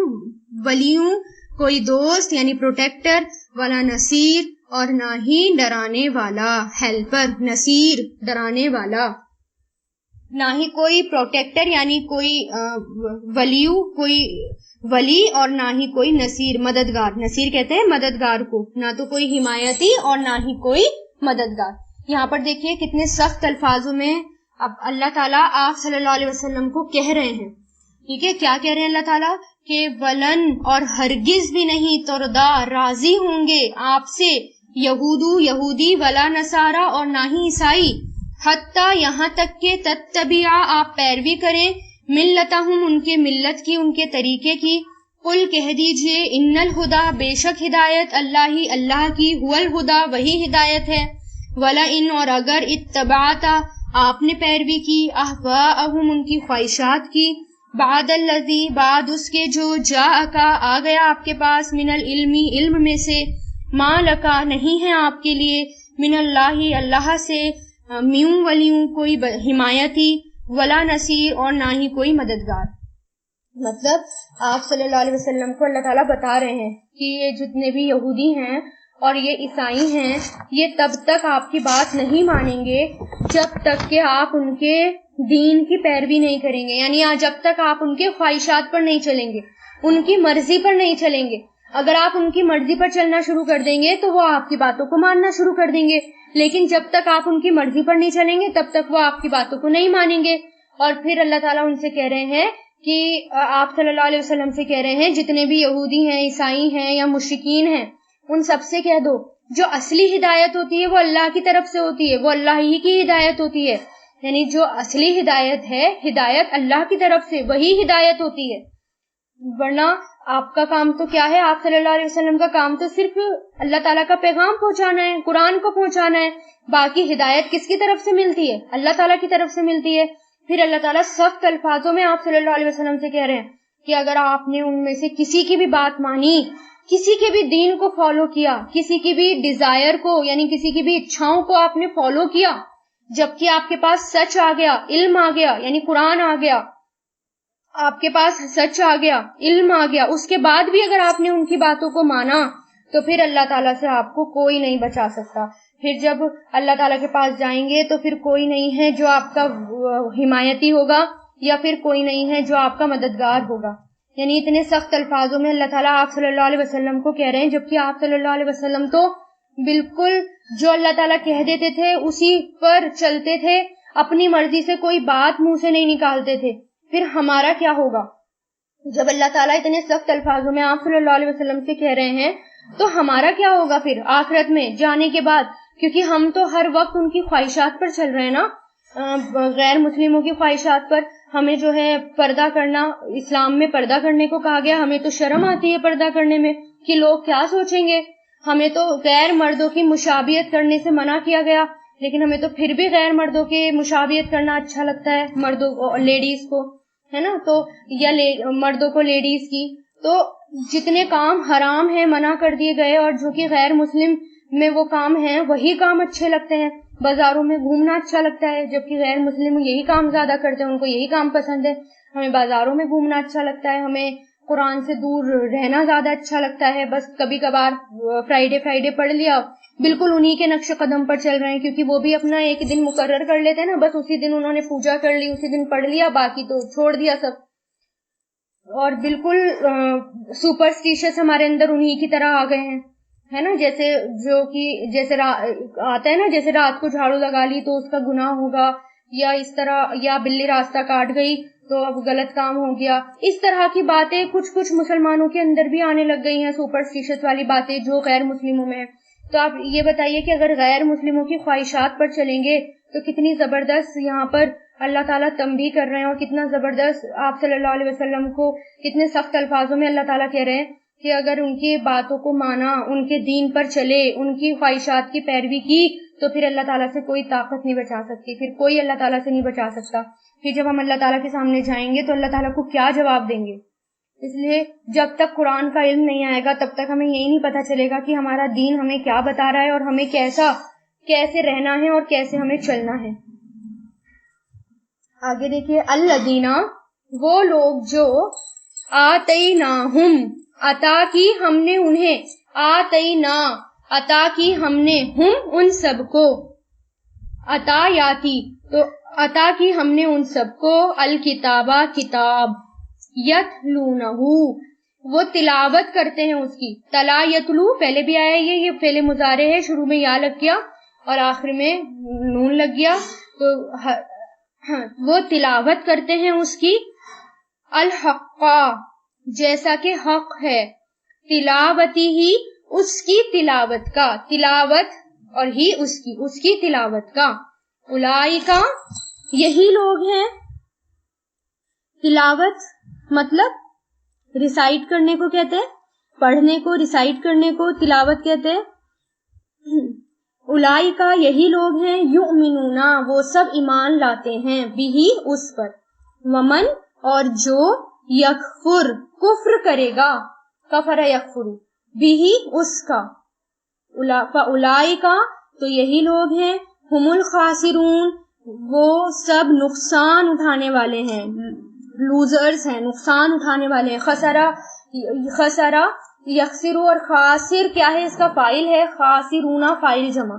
ولیوں کوئی دوست یعنی پروٹیکٹر، ولا نصیر اور نہ ہی ڈرانے والا، ہیلپر، نصیر ڈرانے والا، نہ ہی کوئی پروٹیکٹر یعنی کوئی ولیو، کوئی ولی، اور نہ ہی کوئی نصیر مددگار. نصیر کہتے ہیں مددگار کو، نہ تو کوئی حمایتی اور نہ ہی کوئی مددگار. یہاں پر دیکھیے کتنے سخت الفاظوں میں اب اللہ تعالیٰ آپ صلی اللہ علیہ وسلم کو کہہ رہے ہیں. ٹھیک ہے، کیا کہہ رہے ہیں اللہ تعالیٰ کہ ولن اور ہرگز بھی نہیں، تردا راضی ہوں گے آپ سے، یہودو یہودی، ولا نصارا اور نہ ہی عیسائی، حتیٰ یہاں تک کہ تتبعا آپ پیروی کریں، ملتہم ان کے ملت کی، ان کے طریقے کی. قل کہہ دیجئے، ان الہدا بے شک ہدایت اللہ اللہ کی، هو الہدا وہی ہدایت ہے. وَلَئِنْ اور اگر، اتبعتا آپ نے پیروی کی، اہواءہم ان کی خواہشات کی، بعد الذی بعد اس کے جو، جاءکا آ گیا آپ کے پاس، من العلم علم میں سے، ما لکا نہیں ہے آپ کے لیے، من اللہ اللہ سے، میوں ولیوں کوئی حمایتی، ولا نصیر اور نہ ہی کوئی مددگار. مطلب آپ صلی اللہ علیہ وسلم کو اللہ تعالیٰ بتا رہے ہیں کہ یہ جتنے بھی یہودی ہیں اور یہ عیسائی ہیں، یہ تب تک آپ کی بات نہیں مانیں گے جب تک کہ آپ ان کے دین کی پیروی نہیں کریں گے، یعنی جب تک آپ ان کے خواہشات پر نہیں چلیں گے، ان کی مرضی پر نہیں چلیں گے. اگر آپ ان کی مرضی پر چلنا شروع کر دیں گے تو وہ آپ کی باتوں کو ماننا شروع کر دیں گے، لیکن جب تک آپ ان کی مرضی پر نہیں چلیں گے تب تک وہ آپ کی باتوں کو نہیں مانیں گے۔ اور پھر اللہ تعالیٰ ان سے کہہ رہے ہیں کہ آپ صلی اللہ علیہ وسلم سے کہہ رہے ہیں جتنے بھی یہودی ہیں، عیسائی ہیں یا مشرکین ہیں، ان سب سے کہہ دو جو اصلی ہدایت ہوتی ہے وہ اللہ کی طرف سے ہوتی ہے، وہ اللہ ہی کی ہدایت ہوتی ہے، یعنی جو اصلی ہدایت ہے، ہدایت اللہ کی طرف سے، وہی ہدایت ہوتی ہے۔ ورنہ آپ کا کام تو کیا ہے، آپ صلی اللہ علیہ وسلم کا کام تو صرف اللہ تعالیٰ کا پیغام پہنچانا ہے، قرآن کو پہنچانا ہے، باقی ہدایت کس کی طرف سے ملتی ہے؟ اللہ تعالیٰ کی طرف سے ملتی ہے۔ پھر اللہ تعالیٰ سخت الفاظوں میں آپ صلی اللہ علیہ وسلم سے کہہ رہے ہیں کہ اگر آپ نے ان میں سے کسی کی بھی بات مانی، کسی کے بھی دین کو فالو کیا، کسی کی بھی ڈیزائر کو یعنی کسی کی بھی اچھاؤں کو آپ نے فالو کیا، جبکہ آپ کے پاس سچ آ گیا، علم آ گیا، یعنی قرآن آ گیا، آپ کے پاس سچ آ گیا، علم آ گیا، اس کے بعد بھی اگر آپ نے ان کی باتوں کو مانا تو پھر اللہ تعالیٰ سے آپ کو کوئی نہیں بچا سکتا۔ پھر جب اللہ تعالیٰ کے پاس جائیں گے تو پھر کوئی نہیں ہے جو آپ کا حمایتی ہوگا یا پھر کوئی نہیں ہے جو آپ کا مددگار ہوگا۔ یعنی اتنے سخت الفاظوں میں اللہ تعالیٰ آپ صلی اللہ علیہ وسلم کو کہہ رہے ہیں، جبکہ آپ صلی اللہ علیہ وسلم تو بالکل جو اللہ تعالیٰ کہہ دیتے تھے اسی پر چلتے تھے، اپنی مرضی سے کوئی بات منہ سے نہیں نکالتے تھے۔ پھر ہمارا کیا ہوگا جب اللہ تعالیٰ اتنے سخت الفاظوں میں آپ صلی اللہ علیہ وسلم سے کہہ رہے ہیں، تو ہمارا کیا ہوگا پھر آخرت میں جانے کے بعد؟ کیونکہ ہم تو ہر وقت ان کی خواہشات پر چل رہے ہیں نا، غیر مسلموں کی خواہشات پر۔ ہمیں جو ہے پردہ کرنا، اسلام میں پردہ کرنے کو کہا گیا، ہمیں تو شرم آتی ہے پردہ کرنے میں کہ لوگ کیا سوچیں گے۔ ہمیں تو غیر مردوں کی مشابہت کرنے سے منع کیا گیا، لیکن ہمیں تو پھر بھی غیر مردوں کی مشابہت کرنا اچھا لگتا ہے، مردوں کو، لیڈیز کو، ہے نا، تو یا مردوں کو لیڈیز کی۔ تو جتنے کام حرام ہیں منع کر دیے گئے، اور جو کہ غیر مسلم میں وہ کام ہیں وہی کام اچھے لگتے ہیں۔ بازاروں میں گھومنا اچھا لگتا ہے، جبکہ غیر مسلم یہی کام زیادہ کرتے ہیں، ان کو یہی کام پسند ہے۔ ہمیں بازاروں میں گھومنا اچھا لگتا ہے، ہمیں قرآن سے دور رہنا زیادہ اچھا لگتا ہے۔ بس کبھی کبھار فرائیڈے پڑھ لیا، بالکل انہی کے نقش قدم پر چل رہے ہیں، کیونکہ وہ بھی اپنا ایک دن مقرر کر لیتے ہیں نا، بس اسی دن انہوں نے پوجا کر لی، اسی دن پڑھ لیا، باقی تو چھوڑ دیا سب۔ اور بالکل سپرسٹیشس ہمارے اندر انہی کی طرح آ گئے ہیں، ہے نا، جیسے جو کہ جیسے آتا ہے نا، جیسے رات کو جھاڑو لگا لی تو اس کا گناہ ہوگا، یا اس طرح، یا بلی راستہ کاٹ گئی تو اب غلط کام ہو گیا۔ اس طرح کی باتیں کچھ مسلمانوں کے اندر بھی آنے لگ گئی ہیں، سپرسٹیشس والی باتیں جو غیر مسلموں میں ہیں۔ تو آپ یہ بتائیے کہ اگر غیر مسلموں کی خواہشات پر چلیں گے تو کتنی زبردست یہاں پر اللہ تعالیٰ تنبیہ کر رہے ہیں، اور کتنا زبردست آپ صلی اللہ علیہ وسلم کو کتنے سخت الفاظوں میں اللہ تعالیٰ کہہ رہے ہیں کہ اگر ان کی باتوں کو مانا، ان کے دین پر چلے، ان کی خواہشات کی پیروی کی، تو پھر اللہ تعالیٰ سے کوئی طاقت نہیں بچا سکتی، پھر کوئی اللہ تعالیٰ سے نہیں بچا سکتا۔ پھر جب ہم اللہ تعالیٰ کے سامنے جائیں گے تو اللہ تعالیٰ کو کیا جواب دیں گے؟ اس لیے جب تک قرآن کا علم نہیں آئے گا تب تک ہمیں یہی نہیں پتا چلے گا کہ ہمارا دین ہمیں کیا بتا رہا ہے، اور ہمیں کیسے رہنا ہے اور کیسے ہمیں چلنا ہے۔ آگے دیکھیے، الذین، وہ لوگ جو آتیناہم، عطا کی ہم نے انہیں، آتینا، عطا کی ہم نے، ہم ان سب کو، عطا یاتی، تو عطا کی ہم نے ان سب کو، الکتابہ، کتاب، یتلونہ، وہ تلاوت کرتے ہیں اس کی، تلا یتلو پہلے بھی آیا، یہ فعل مضارع ہے، شروع میں یا لگ گیا اور آخر میں نون لگ گیا، تو وہ تلاوت کرتے ہیں اس کی، الحق، جیسا کہ حق ہے، تلاوتی ہی، اس کی تلاوت کا، تلاوت اور ہی اس کی تلاوت کا، اولئکا، یہی لوگ ہیں، تلاوت مطلب ریسائٹ کرنے کو کہتے ہیں، پڑھنے کو، ریسائٹ کرنے کو تلاوت کہتے ہیں۔ اولئکا، یہی لوگ ہیں، یؤمنون، وہ سب ایمان لاتے ہیں، بھی اس پر، ومن، اور جو، یکفر، کفر کرے گا، کفر یکفر، بھی اس کا، فاولئکا، تو یہی لوگ ہیں، ہم الخاسرون، وہ سب نقصان اٹھانے والے ہیں، لوزرز ہیں، نقصان اٹھانے والے ہیں۔ خسرہ یخسرو، اور خاسر کیا ہے، اس کا فاعل ہے، خاسرون فاعل جمع،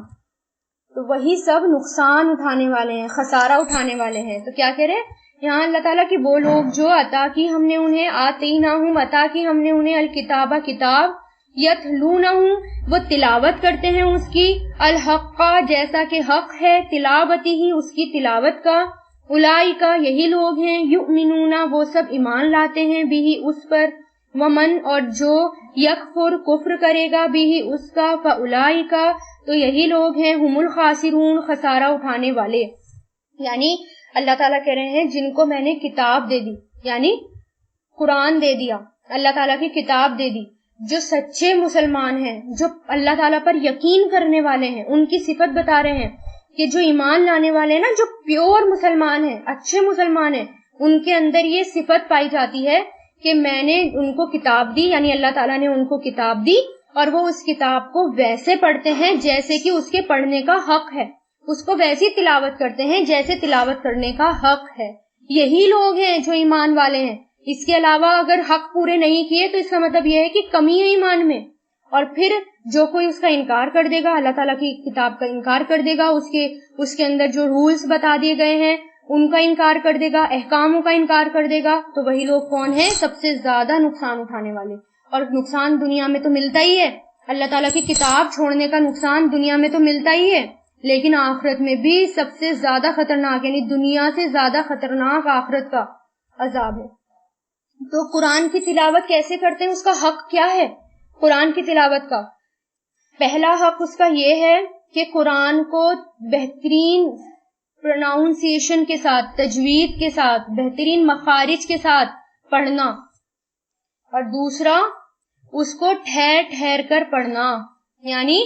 تو وہی سب نقصان اٹھانے والے ہیں، خسارہ اٹھانے والے ہیں۔ تو کیا کہہ رہے ہیں یہاں اللہ تعالیٰ کی وہ لوگ جو عطا کی ہم نے انہیں، آتیناہم عطا کی ہم نے انہیں، الکتاب کتاب، یتلونہ وہ تلاوت کرتے ہیں اس کی، الحق جیسا کہ حق ہے، تلاوتی ہی اس کی تلاوت کا، اولئک یہی لوگ ہیں، یؤمنون وہ سب ایمان لاتے ہیں، بھی اس پر، ومن اور جو یکفر کفر کرے گا بھی اس کا، فاولئک تو یہی لوگ ہیں، ہم الخاسرون خسارہ اٹھانے والے. یعنی اللہ تعالیٰ کہہ رہے ہیں جن کو میں نے کتاب دے دی، یعنی قرآن دے دیا، اللہ تعالیٰ کی کتاب دے دی، جو سچے مسلمان ہیں، جو اللہ تعالیٰ پر یقین کرنے والے ہیں، ان کی صفت بتا رہے ہیں کہ جو ایمان لانے والے ہیں نا، جو پیور مسلمان ہیں، اچھے مسلمان ہیں، ان کے اندر یہ صفت پائی جاتی ہے کہ میں نے ان کو کتاب دی، یعنی اللہ تعالیٰ نے ان کو کتاب دی اور وہ اس کتاب کو ویسے پڑھتے ہیں جیسے کہ اس کے پڑھنے کا حق ہے، اس کو ویسی تلاوت کرتے ہیں جیسے تلاوت کرنے کا حق ہے. یہی لوگ ہیں جو ایمان والے ہیں. اس کے علاوہ اگر حق پورے نہیں کیے تو اس کا مطلب یہ ہے کہ کمی ہے ایمان میں. اور پھر جو کوئی اس کا انکار کر دے گا، اللہ تعالیٰ کی کتاب کا انکار کر دے گا، اس کے اندر جو رولز بتا دیے گئے ہیں ان کا انکار کر دے گا، احکاموں کا انکار کر دے گا، تو وہی لوگ کون ہیں؟ سب سے زیادہ نقصان اٹھانے والے. اور نقصان دنیا میں تو ملتا ہی ہے، اللہ تعالیٰ کی کتاب چھوڑنے کا نقصان دنیا میں تو ملتا ہی ہے، لیکن آخرت میں بھی سب سے زیادہ خطرناک، یعنی دنیا سے زیادہ خطرناک آخرت کا عذاب ہے. تو قرآن کی تلاوت کیسے کرتے ہیں؟ اس کا حق کیا ہے قرآن کی تلاوت کا؟ پہلا حق اس کا یہ ہے کہ قرآن کو بہترین پروناؤنسیشن کے ساتھ، تجوید کے ساتھ، بہترین مخارج کے ساتھ پڑھنا، اور دوسرا اس کو ٹھہر ٹھہر کر پڑھنا، یعنی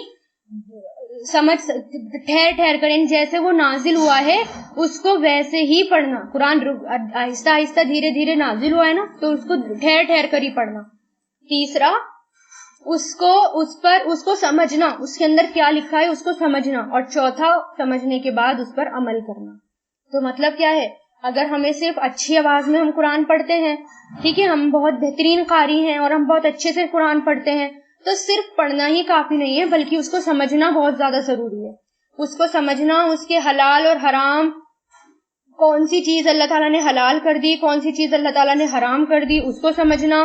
سمجھ ٹھہر ٹھہر کر، یعنی جیسے وہ نازل ہوا ہے اس کو ویسے ہی پڑھنا. قرآن آہستہ آہستہ دھیرے دھیرے نازل ہوا ہے نا، تو اس کو ٹھہر ٹھہر کر ہی پڑھنا. تیسرا اس کو سمجھنا، اس کے اندر کیا لکھا ہے اس کو سمجھنا، اور چوتھا سمجھنے کے بعد اس پر عمل کرنا. تو مطلب کیا ہے؟ اگر ہمیں صرف اچھی آواز میں ہم قرآن پڑھتے ہیں، ٹھیک ہے، ہم بہت بہترین قاری ہیں اور ہم بہت اچھے سے قرآن پڑھتے ہیں، تو صرف پڑھنا ہی کافی نہیں ہے، بلکہ اس کو سمجھنا بہت زیادہ ضروری ہے. اس کو سمجھنا، اس کے حلال اور حرام، کون سی چیز اللہ تعالیٰ نے حلال کر دی، کون سی چیز اللہ تعالیٰ نے حرام کر دی، اس کو سمجھنا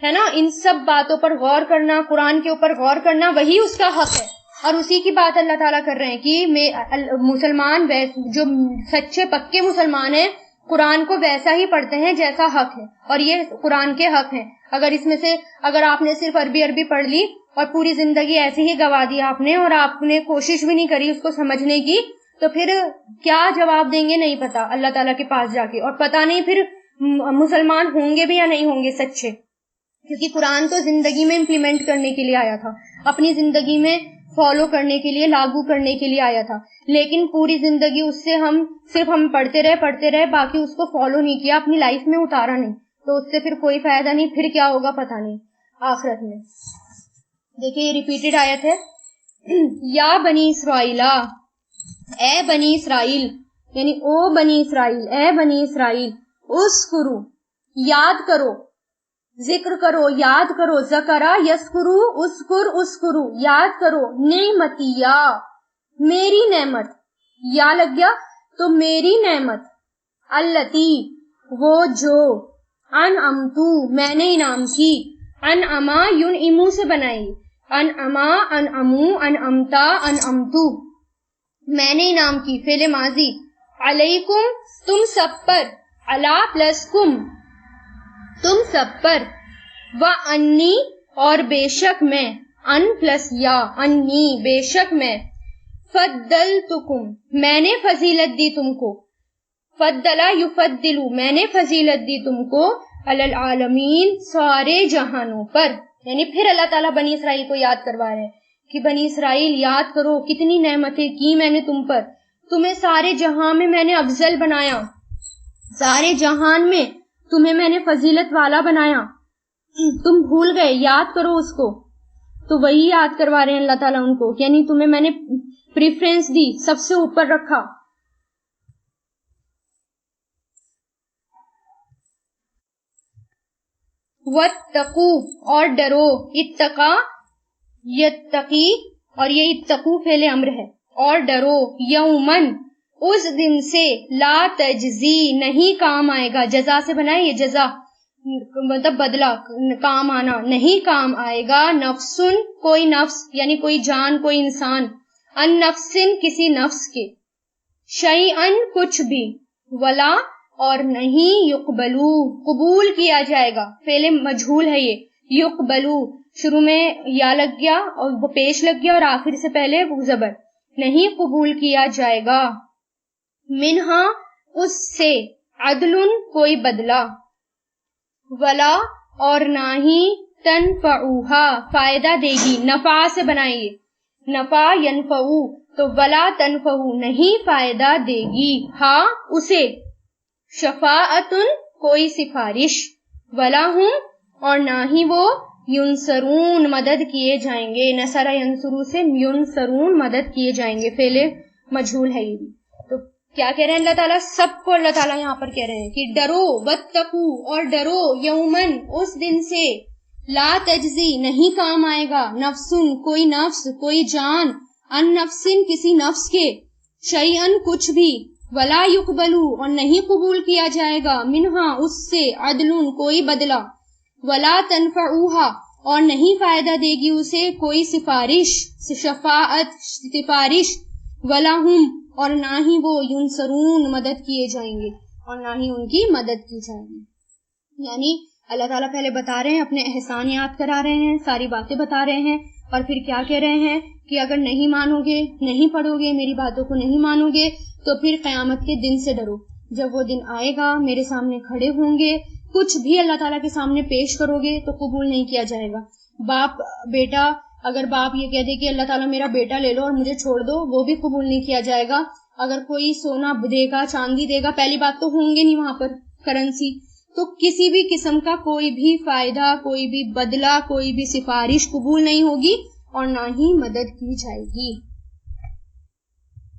ہے نا. ان سب باتوں پر غور کرنا، قرآن کے اوپر غور کرنا، وہی اس کا حق ہے. اور اسی کی بات اللہ تعالیٰ کر رہے ہیں کہ مسلمان جو سچے پکے مسلمان ہیں قرآن کو ویسا ہی پڑھتے ہیں جیسا حق ہے، اور یہ قرآن کے حق ہیں. اگر اس میں سے آپ نے صرف عربی پڑھ لی اور پوری زندگی ایسے ہی گوا دی آپ نے، اور آپ نے کوشش بھی نہیں کری اس کو سمجھنے کی، تو پھر کیا جواب دیں گے نہیں پتا اللہ تعالیٰ کے پاس جا کے، اور پتا نہیں پھر مسلمان ہوں گے بھی یا نہیں ہوں گے سچے. کیونکہ قرآن تو زندگی میں امپلیمنٹ کرنے کے لیے آیا تھا، اپنی زندگی میں فالو کرنے کے لیے، لاگو کرنے کے لیے آیا تھا، لیکن پوری زندگی اس سے ہم پڑھتے رہے، باقی اس کو فالو نہیں کیا، اپنی لائف میں اتارا نہیں، تو اس سے پھر کوئی فائدہ نہیں. پھر کیا ہوگا پتہ نہیں آخرت میں. دیکھیں یہ ریپیٹڈ آیت ہے، یا بنی اسرائیل، اے بنی اسرائیل، یعنی او بنی اسرائیل، اے بنی اسرائیل، اذکروا یاد کرو، ذکر کرو، یاد کرو، ذکرہ یذکرو، اذکرو یاد کرو، نعمتیا میری نعمت، یا لگ گیا تو میری نعمت، التی وہ جو، انعمتو میں نے انعام کی، انعما ینعمو سے بنائی، انعما انعمو انعمتا انعمتو میں نے انعام کی، فعل ماضی، علیکم تم سب پر، علا پلس کم تم سب پر، وَأَنِّي اور بے شک میں، ان پلس یا، انی بے شک میں، فضلتکم میں نے فضیلت دی تم کو، فضلا یفضلو میں نے فضیلت دی تم کو، علی العالمین سارے جہانوں پر. یعنی پھر اللہ تعالیٰ بنی اسرائیل کو یاد کروا رہے ہیں کہ بنی اسرائیل یاد کرو کتنی نعمتیں کی میں نے تم پر، تمہیں سارے جہاں میں میں نے افضل بنایا، سارے جہان میں تمہیں میں نے فضیلت والا بنایا، تم بھول گئے، یاد کرو اس کو. تو وہی یاد کروا رہے ہیں اللہ تعالیٰ ان کو، یعنی تمہیں میں نے پریفرنس دی، سب سے اوپر رکھا. واتقو اور ڈرو، اتقا یتقی اور یہ اتقو فعل امر ہے، اور ڈرو، یومن اس دن سے لا تجزی نہیں کام آئے گا، جزا سے بنائے یہ جزا مطلب بدلہ کام آنا، نہیں کام آئے گا، نفسن کوئی نفس یعنی کوئی جان کوئی انسان، ان نفسن کسی نفس کے، شیئن کچھ بھی، ولا اور نہیں، یقبلو قبول کیا جائے گا، فعل مجہول ہے یہ، یقبلو شروع میں یا لگ گیا اور وہ پیش لگ گیا اور آخر سے پہلے وہ زبر، نہیں قبول کیا جائے گا، منہا اس سے، عدلن کوئی بدلہ، ولا اور نہ ہی، تنفعوہا فائدہ دے گی، نفع سے بنائیے، نفع ینفعو تو ولا تنفعو نہیں فائدہ دے گی، ہاں اسے، شفاعتن کوئی سفارش، ولا ہم اور نہ ہی وہ، ینصرون مدد کیے جائیں گے، نصر ینصرو سے ینصرون مدد کیے جائیں گے، فعل مجہول ہے یہ بھی۔ تو کیا کہہ رہے ہیں اللہ تعالیٰ؟ سب کو اللہ تعالیٰ یہاں پر کہہ رہے ہیں کہ ڈرو، واتقو اور ڈرو، یومن اس دن سے، لا تجزی نہیں کام آئے گا، نفسن کوئی نفس کوئی جان، ان نفسن کسی نفس کے، شیئن کچھ بھی، ولا یقبلو اور نہیں قبول کیا جائے گا، منہا اس سے، عدلن کوئی بدلہ، ولا تنفعوہا اور نہیں فائدہ دے گی اسے کوئی سفارش، شفاعت سفارش، ولا ہم اور نہ ہی وہ، ینصرون مدد کیے جائیں گے اور نہ ہی ان کی مدد کی جائے گی۔ یعنی اللہ تعالیٰ پہلے بتا رہے ہیں، اپنے احسان یاد کرا رہے ہیں، ساری باتیں بتا رہے ہیں، اور پھر کیا کہہ رہے ہیں کہ اگر نہیں مانو گے، نہیں پڑھو گے، میری باتوں کو نہیں مانو گے تو پھر قیامت کے دن سے ڈرو، جب وہ دن آئے گا میرے سامنے کھڑے ہوں گے، کچھ بھی اللہ تعالیٰ کے سامنے پیش کرو گے تو قبول نہیں کیا جائے گا۔ باپ بیٹا، اگر باپ یہ کہہ دے کہ اللہ تعالیٰ میرا بیٹا لے لو اور مجھے چھوڑ دو، وہ بھی قبول نہیں کیا جائے گا۔ اگر کوئی سونا دے گا، چاندی دے گا، پہلی بات تو ہوں گے نہیں وہاں پر کرنسی، تو کسی بھی قسم کا کوئی بھی فائدہ، کوئی بھی بدلہ، کوئی بھی سفارش قبول نہیں ہوگی اور نہ ہی مدد کی جائے گی۔